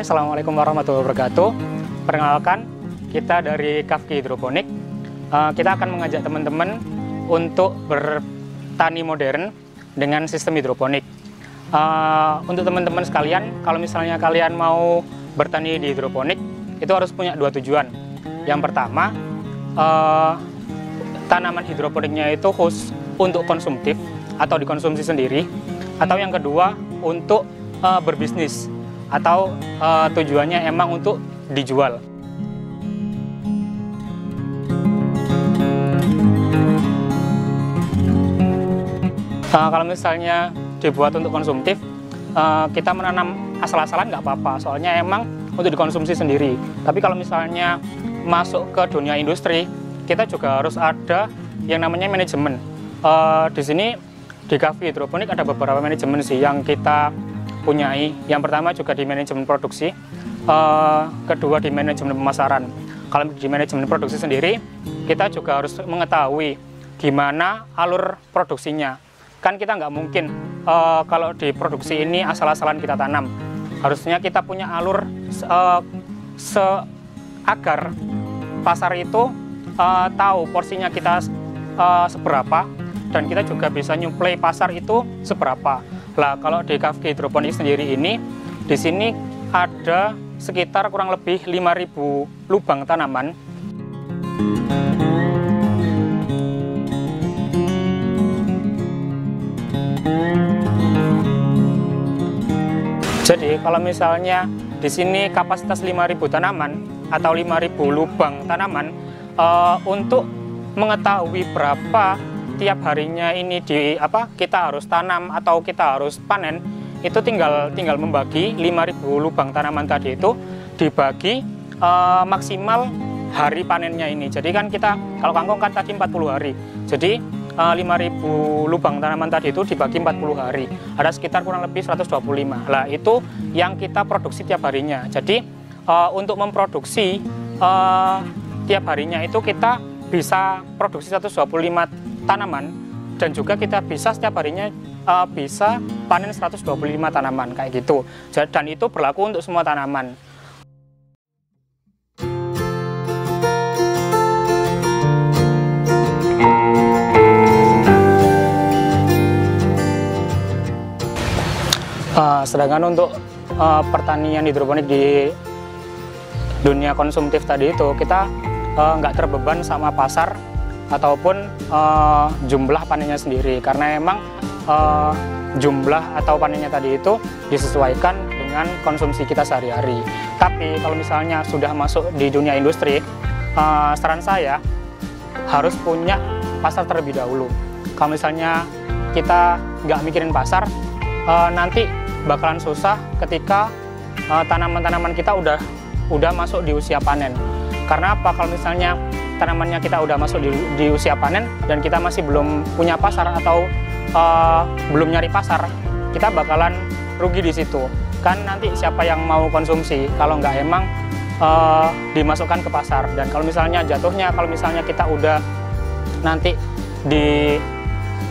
Assalamualaikum warahmatullahi wabarakatuh. Perkenalkan, kita dari Kafki Hidroponik. Kita akan mengajak teman-teman untuk bertani modern dengan sistem hidroponik. Untuk teman-teman sekalian, kalau misalnya kalian mau bertani di hidroponik, itu harus punya dua tujuan. Yang pertama, tanaman hidroponiknya itu khusus untuk konsumtif atau dikonsumsi sendiri, atau yang kedua untuk berbisnis atau tujuannya emang untuk dijual. Kalau misalnya dibuat untuk konsumtif, kita menanam asal-asalan nggak apa-apa, soalnya emang untuk dikonsumsi sendiri. Tapi kalau misalnya masuk ke dunia industri, kita juga harus ada yang namanya manajemen. Di sini di Kafki Hidroponik ada beberapa manajemen sih yang kita punyai. Yang pertama juga di manajemen produksi, kedua di manajemen pemasaran. Kalau di manajemen produksi sendiri, kita juga harus mengetahui gimana alur produksinya. Kan kita nggak mungkin kalau di produksi ini asal-asalan kita tanam. Harusnya kita punya alur agar pasar itu tahu porsinya kita seberapa, dan kita juga bisa nyuplai pasar itu seberapa. Lah kalau di Kafki Hidroponik sendiri ini, di sini ada sekitar kurang lebih 5.000 lubang tanaman. Jadi kalau misalnya di sini kapasitas 5.000 tanaman atau 5.000 lubang tanaman, untuk mengetahui berapa tiap harinya ini kita harus tanam atau kita harus panen, itu tinggal membagi 5.000 lubang tanaman tadi itu dibagi maksimal hari panennya ini. Jadi kan kita kalau kangkung kan tadi 40 hari. Jadi 5.000 lubang tanaman tadi itu dibagi 40 hari, ada sekitar kurang lebih 125. Lah itu yang kita produksi tiap harinya. Jadi untuk memproduksi tiap harinya itu kita bisa produksi 125 tanaman, dan juga kita bisa setiap harinya bisa panen 125 tanaman kayak gitu. Dan itu berlaku untuk semua tanaman. Sedangkan untuk pertanian hidroponik di dunia konsumtif tadi itu, kita nggak terbeban sama pasar ataupun jumlah panennya sendiri, karena emang jumlah atau panennya tadi itu disesuaikan dengan konsumsi kita sehari-hari. Tapi kalau misalnya sudah masuk di dunia industri, saran saya harus punya pasar terlebih dahulu. Kalau misalnya kita nggak mikirin pasar, nanti bakalan susah ketika tanaman-tanaman kita udah masuk di usia panen. Karena apa? Kalau misalnya tanamannya kita udah masuk di usia panen dan kita masih belum punya pasar atau belum nyari pasar, kita bakalan rugi di situ. Kan nanti siapa yang mau konsumsi kalau nggak emang dimasukkan ke pasar. Dan kalau misalnya jatuhnya, kalau misalnya kita udah nanti di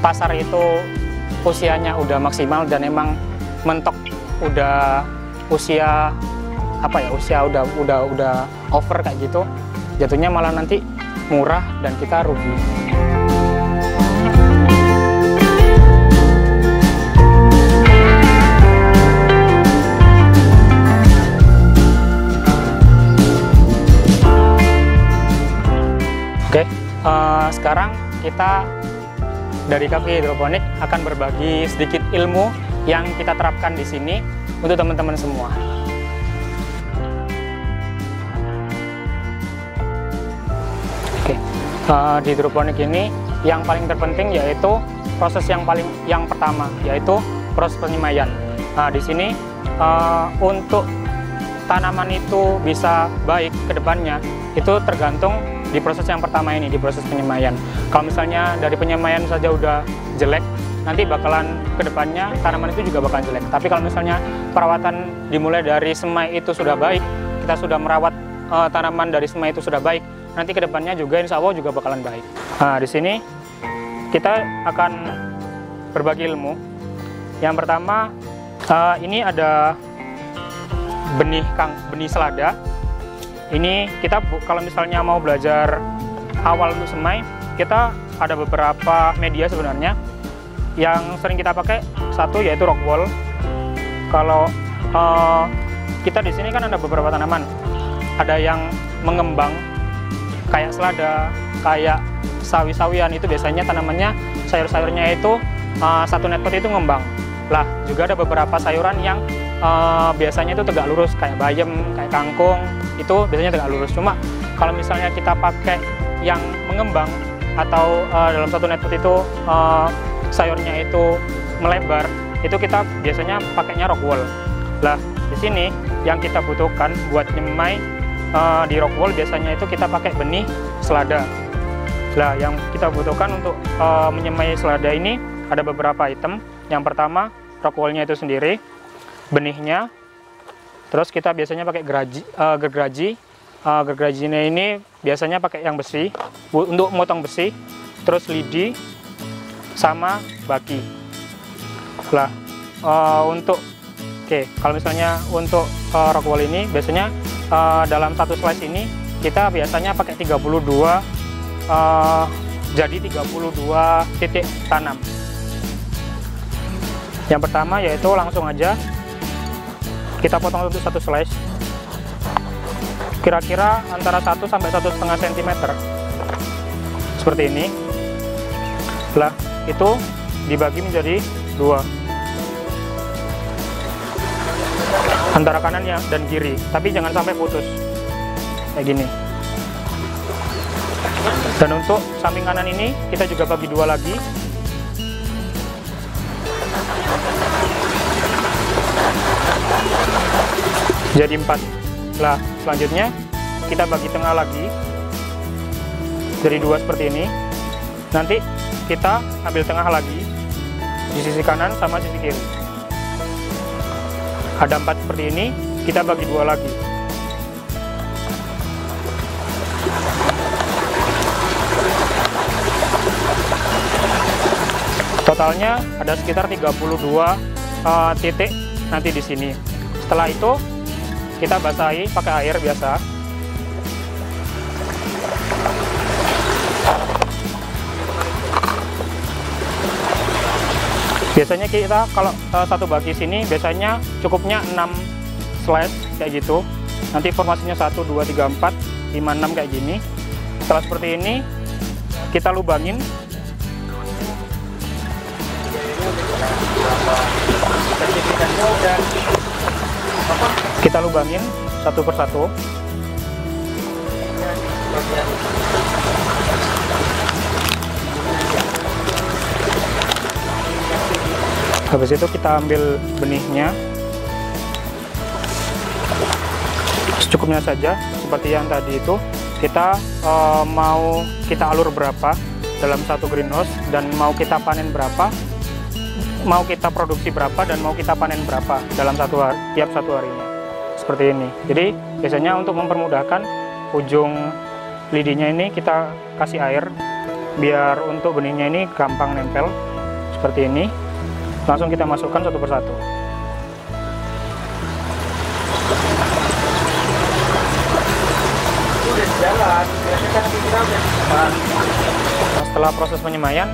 pasar itu usianya udah maksimal dan emang mentok udah usia usia udah over kayak gitu, jatuhnya malah nanti murah dan kita rugi. Oke, sekarang kita dari Kafki Hidroponik akan berbagi sedikit ilmu yang kita terapkan di sini untuk teman-teman semua. Oke, di hidroponik ini yang paling terpenting yaitu proses yang pertama, yaitu proses penyemaian. Nah, di sini untuk tanaman itu bisa baik ke depannya, itu tergantung di proses yang pertama ini, di proses penyemaian. Kalau misalnya dari penyemaian saja udah jelek, nanti bakalan kedepannya tanaman itu juga bakalan jelek. Tapi kalau misalnya perawatan dimulai dari semai itu sudah baik, kita sudah merawat tanaman dari semai itu sudah baik, nanti kedepannya juga insya Allah juga bakalan baik. Nah, di sini kita akan berbagi ilmu. Yang pertama, ini ada benih selada. Ini kita kalau misalnya mau belajar awal untuk semai, kita ada beberapa media sebenarnya yang sering kita pakai. Satu yaitu rock wool. Kalau kita di sini kan ada beberapa tanaman, ada yang mengembang kayak selada, kayak sawi-sawian, itu biasanya tanamannya, sayur-sayurnya itu satu netpot itu ngembang. Lah juga ada beberapa sayuran yang biasanya itu tegak lurus, kayak bayam, kayak kangkung, itu biasanya tegak lurus. Cuma kalau misalnya kita pakai yang mengembang atau dalam satu netpot itu sayurnya itu melebar, itu kita biasanya pakainya rock wool. Lah di sini yang kita butuhkan buat nyemai di rock wool biasanya itu kita pakai benih selada. Lah yang kita butuhkan untuk menyemai selada ini ada beberapa item. Yang pertama rock woolnya itu sendiri, benihnya, terus kita biasanya pakai gergaji. Gergajinya ini biasanya pakai yang besi untuk motong besi, terus lidi sama baki. Lah kalau misalnya untuk rock wool ini biasanya dalam satu slice ini kita biasanya pakai 32 jadi 32 titik tanam. Yang pertama yaitu langsung aja kita potong untuk satu slice kira-kira antara 1 sampai 1,5 cm seperti ini. Lah itu dibagi menjadi 2 antara kanan dan kiri, tapi jangan sampai putus kayak gini. Dan untuk samping kanan ini kita juga bagi 2 lagi. Jadi 4. Lah selanjutnya kita bagi tengah lagi jadi 2 seperti ini. Nanti kita ambil tengah lagi di sisi kanan sama sisi kiri. Ada 4 seperti ini, kita bagi 2 lagi. Totalnya ada sekitar 32 titik nanti di sini. Setelah itu kita basahi pakai air biasa. Biasanya kita kalau satu bagi sini biasanya cukupnya 6 slice kayak gitu. Nanti formasinya 1, 2, 3, 4, 5, 6 kayak gini. Setelah seperti ini kita lubangin. Kita lubangin satu persatu. Habis itu kita ambil benihnya secukupnya saja, seperti yang tadi itu. Kita mau kita alur berapa dalam satu greenhouse, dan mau kita panen berapa, mau kita produksi berapa, dan mau kita panen berapa dalam tiap satu harinya. Seperti ini. Jadi biasanya untuk mempermudahkan, ujung lidinya ini kita kasih air biar untuk benihnya ini gampang nempel seperti ini. Langsung kita masukkan satu persatu. Setelah proses penyemaian,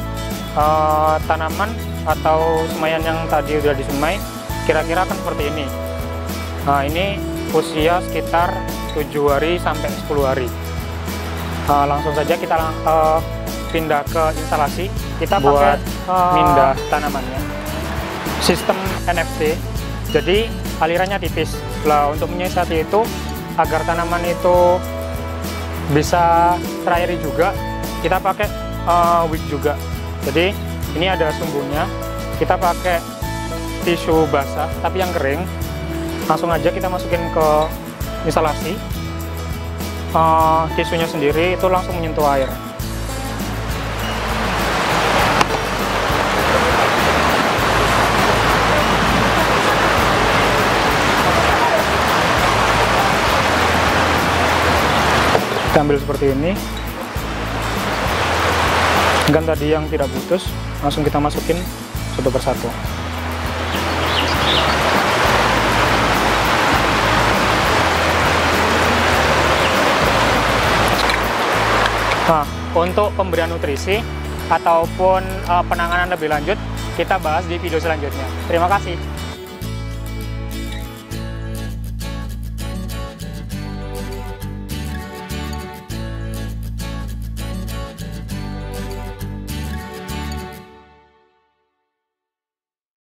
tanaman atau semaian yang tadi sudah disemai kira-kira akan seperti ini. Nah, ini usia sekitar 7 hari sampai 10 hari. Langsung saja kita pindah ke instalasi. Kita buat mindah tanamannya. Sistem NFC, jadi alirannya tipis. Lah untuk menyiasati itu agar tanaman itu bisa terairi juga, kita pakai wick juga. Jadi ini ada sumbunya, kita pakai tisu basah tapi yang kering. Langsung aja kita masukin ke instalasi. Tisunya sendiri itu langsung menyentuh air. Kita ambil seperti ini. Dan tadi yang tidak putus langsung kita masukin satu persatu. Untuk pemberian nutrisi ataupun penanganan lebih lanjut, kita bahas di video selanjutnya. Terima kasih.